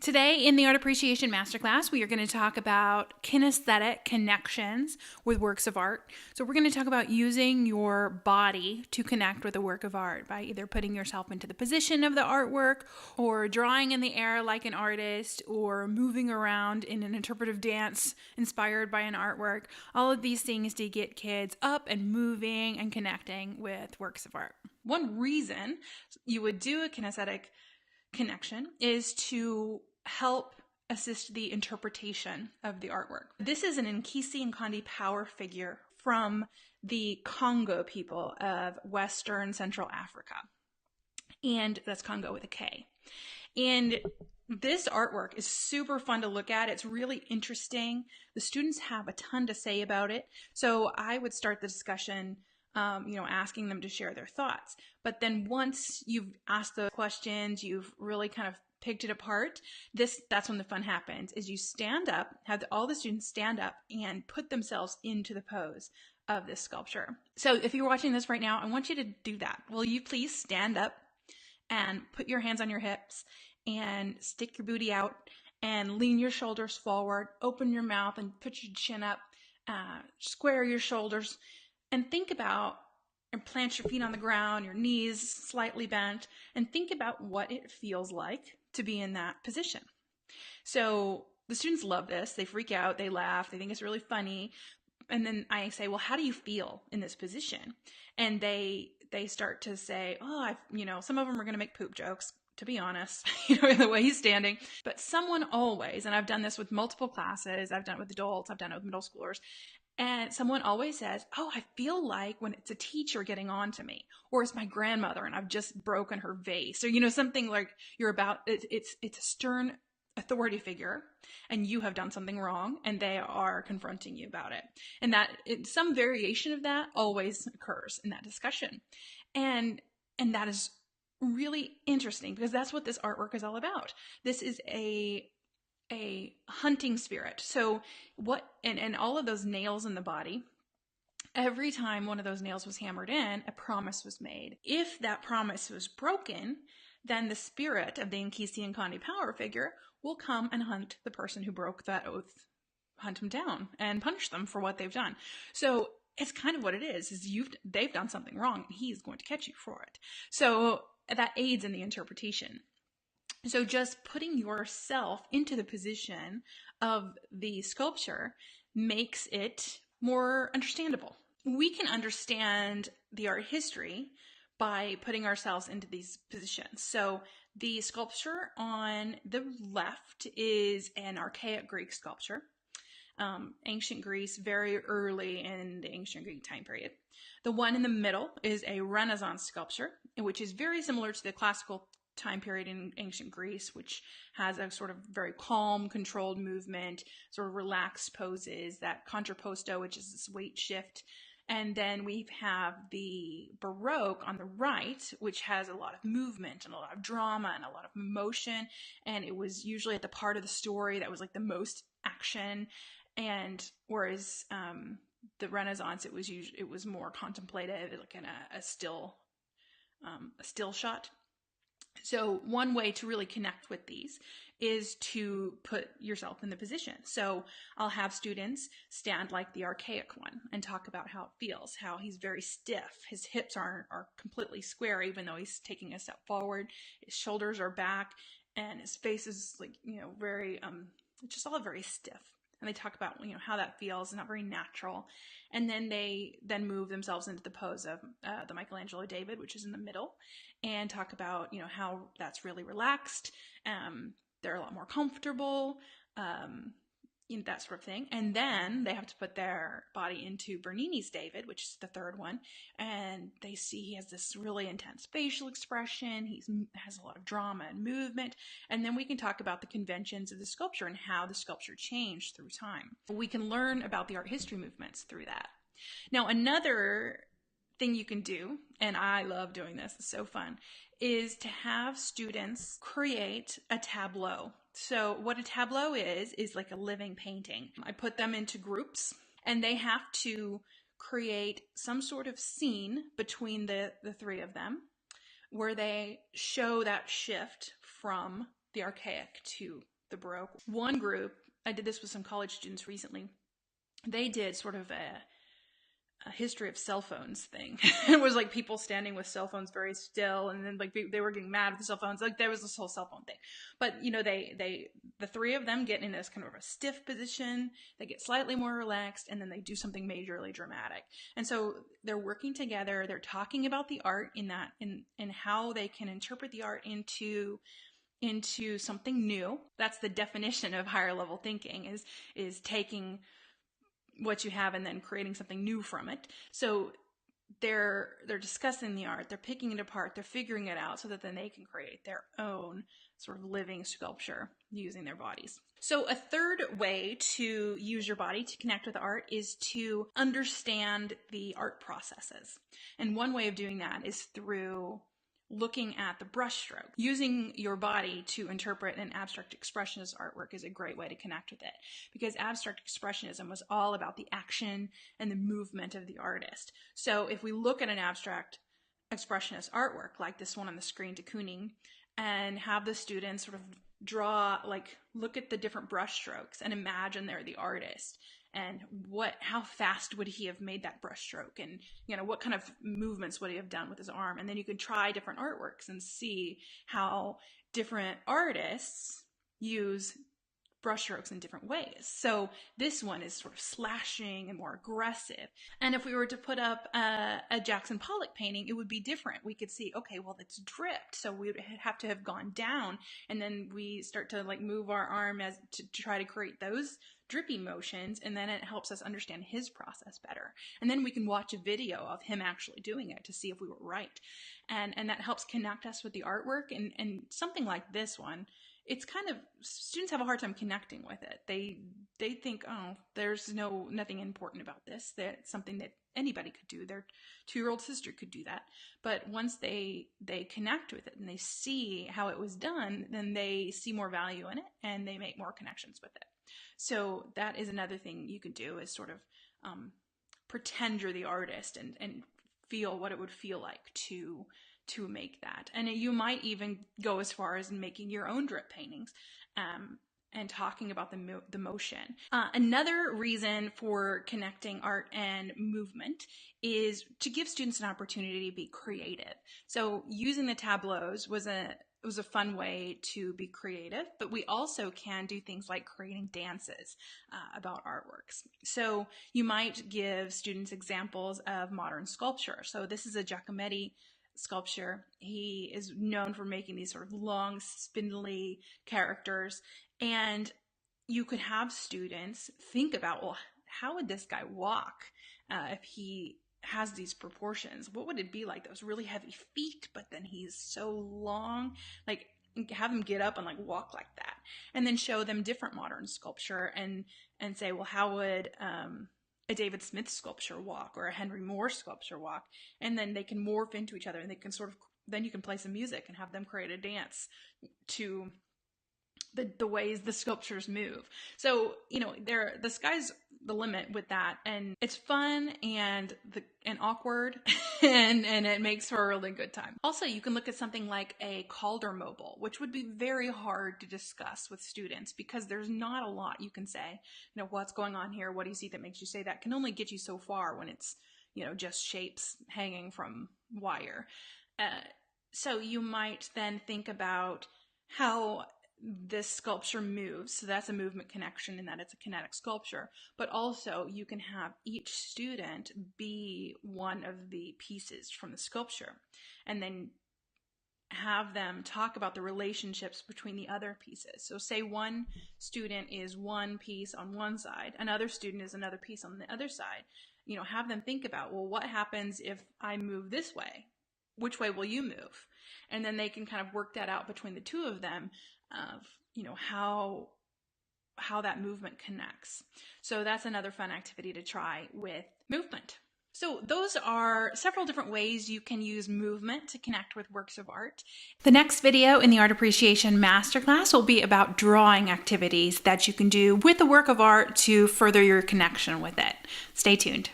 Today in the Art Appreciation Masterclass, we are going to talk about kinesthetic connections with works of art. So we're going to talk about using your body to connect with a work of art by either putting yourself into the position of the artwork or drawing in the air like an artist or moving around in an interpretive dance inspired by an artwork. All of these things to get kids up and moving and connecting with works of art. One reason you would do a kinesthetic connection is to help assist the interpretation of the artwork. This is an Kinesthetic power figure from the Congo people of Western Central Africa. And that's Congo with a K. And this artwork is super fun to look at. It's really interesting. The students have a ton to say about it. So I would start the discussion asking them to share their thoughts. But then once you've asked the questions, you've really kind of picked it apart, that's when the fun happens, is you stand up, have all the students stand up and put themselves into the pose of this sculpture. So if you're watching this right now, I want you to do that. Will you please stand up and put your hands on your hips and stick your booty out and lean your shoulders forward, open your mouth and put your chin up, square your shoulders, and think about and plant your feet on the ground, your knees slightly bent, and think about what it feels like to be in that position. So the students love this. They freak out, they laugh, they think it's really funny. And then I say, well, how do you feel in this position? And they start to say, some of them are going to make poop jokes, to be honest, the way he's standing. But someone always, and I've done this with multiple classes, I've done it with adults, I've done it with middle schoolers, and someone always says, I feel like when it's a teacher getting on to me, or it's my grandmother and I've just broken her vase, or, something like it's a stern authority figure and you have done something wrong and they are confronting you about it. And some variation of that always occurs in that discussion. And that is really interesting because that's what this artwork is all about. This is a hunting spirit. So and all of those nails in the body, every time one of those nails was hammered in, a promise was made. If that promise was broken, then the spirit of the Kinesthetic power figure will come and hunt the person who broke that oath, hunt them down and punish them for what they've done. So it's kind of what it is they've done something wrong and he's going to catch you for it. So that aids in the interpretation. So just putting yourself into the position of the sculpture makes it more understandable. We can understand the art history by putting ourselves into these positions. So the sculpture on the left is an archaic Greek sculpture. Ancient Greece, very early in the ancient Greek time period. The one in the middle is a Renaissance sculpture, which is very similar to the classical time period in ancient Greece, which has a sort of very calm, controlled movement, sort of relaxed poses, that contrapposto, which is this weight shift. And then we have the Baroque on the right, which has a lot of movement and a lot of drama and a lot of emotion. And it was usually at the part of the story that was like the most action. And whereas the Renaissance, it was more contemplative, like in a still shot. So one way to really connect with these is to put yourself in the position. So I'll have students stand like the archaic one and talk about how it feels, how he's very stiff. His hips are completely square, even though he's taking a step forward. His shoulders are back and his face is like, very, just all very stiff. And they talk about, how that feels, not very natural. And then they move themselves into the pose of the Michelangelo David, which is in the middle, and talk about, how that's really relaxed. They're a lot more comfortable, that sort of thing. And then they have to put their body into Bernini's David, which is the third one. And they see he has this really intense facial expression. He has a lot of drama and movement. And then we can talk about the conventions of the sculpture and how the sculpture changed through time. We can learn about the art history movements through that. Now, another thing you can do, and I love doing this, it's so fun, is to have students create a tableau. So what a tableau is like a living painting. I put them into groups and they have to create some sort of scene between the three of them where they show that shift from the archaic to the Baroque. One group, I did this with some college students recently, they did sort of a history of cell phones thing. It was like people standing with cell phones very still, and then like they were getting mad with the cell phones. Like there was this whole cell phone thing. But you know, the three of them get in this kind of a stiff position, they get slightly more relaxed, and then they do something majorly dramatic. And so they're working together, they're talking about the art in how they can interpret the art into something new. That's the definition of higher level thinking, is taking what you have and then creating something new from it. So they're discussing the art, they're picking it apart, they're figuring it out so that then they can create their own sort of living sculpture using their bodies. So a third way to use your body to connect with art is to understand the art processes. And one way of doing that is through looking at the brushstroke. Using your body to interpret an abstract expressionist artwork is a great way to connect with it, because abstract expressionism was all about the action and the movement of the artist. So if we look at an abstract expressionist artwork like this one on the screen de Kooning, and have the students sort of draw, like look at the different brushstrokes and imagine they're the artist, and how fast would he have made that brushstroke, and you know, what kind of movements would he have done with his arm. And then you can try different artworks and see how different artists use brushstrokes in different ways. So this one is sort of slashing and more aggressive. And if we were to put up a Jackson Pollock painting, it would be different. We could see, okay, well, it's dripped, so we would have to have gone down, and then we start to like move our arm to try to create those drippy motions, and then it helps us understand his process better. And then we can watch a video of him actually doing it to see if we were right. And that helps connect us with the artwork. And something like this one, it's kind of, students have a hard time connecting with it. They think, oh, there's nothing important about this. That's something that anybody could do. Their 2-year-old sister could do that. But once they connect with it and they see how it was done, then they see more value in it and they make more connections with it. So that is another thing you can do, is sort of pretend you're the artist and feel what it would feel like to make that. And you might even go as far as making your own drip paintings and talking about the motion. Another reason for connecting art and movement is to give students an opportunity to be creative. So using the tableaus was a fun way to be creative, but we also can do things like creating dances about artworks. So you might give students examples of modern sculpture. So this is a Giacometti sculpture. He is known for making these sort of long, spindly characters. And you could have students think about, well, how would this guy walk if he has these proportions? What would it be like? Those really heavy feet, but then he's so long. Like, have them get up and like walk like that, and then show them different modern sculpture and say, well, how would a David Smith sculpture walk, or a Henry Moore sculpture walk? And then they can morph into each other, and they can sort of, then you can play some music and have them create a dance to the ways the sculptures move. So, you know, the sky's the limit with that, and it's fun and awkward and it makes for a really good time. Also, you can look at something like a Calder mobile, which would be very hard to discuss with students because there's not a lot you can say. You know, what's going on here? What do you see that makes you say that? Can only get you so far when it's, you know, just shapes hanging from wire. So you might then think about how this sculpture moves. So that's a movement connection in that it's a kinetic sculpture. But also you can have each student be one of the pieces from the sculpture, and then have them talk about the relationships between the other pieces. So say one student is one piece on one side, another student is another piece on the other side. You know, have them think about, well, what happens if I move this way? Which way will you move? And then they can kind of work that out between the two of them, of, you know, how that movement connects. So that's another fun activity to try with movement. So those are several different ways you can use movement to connect with works of art. The next video in the Art Appreciation Masterclass will be about drawing activities that you can do with a work of art to further your connection with it. Stay tuned.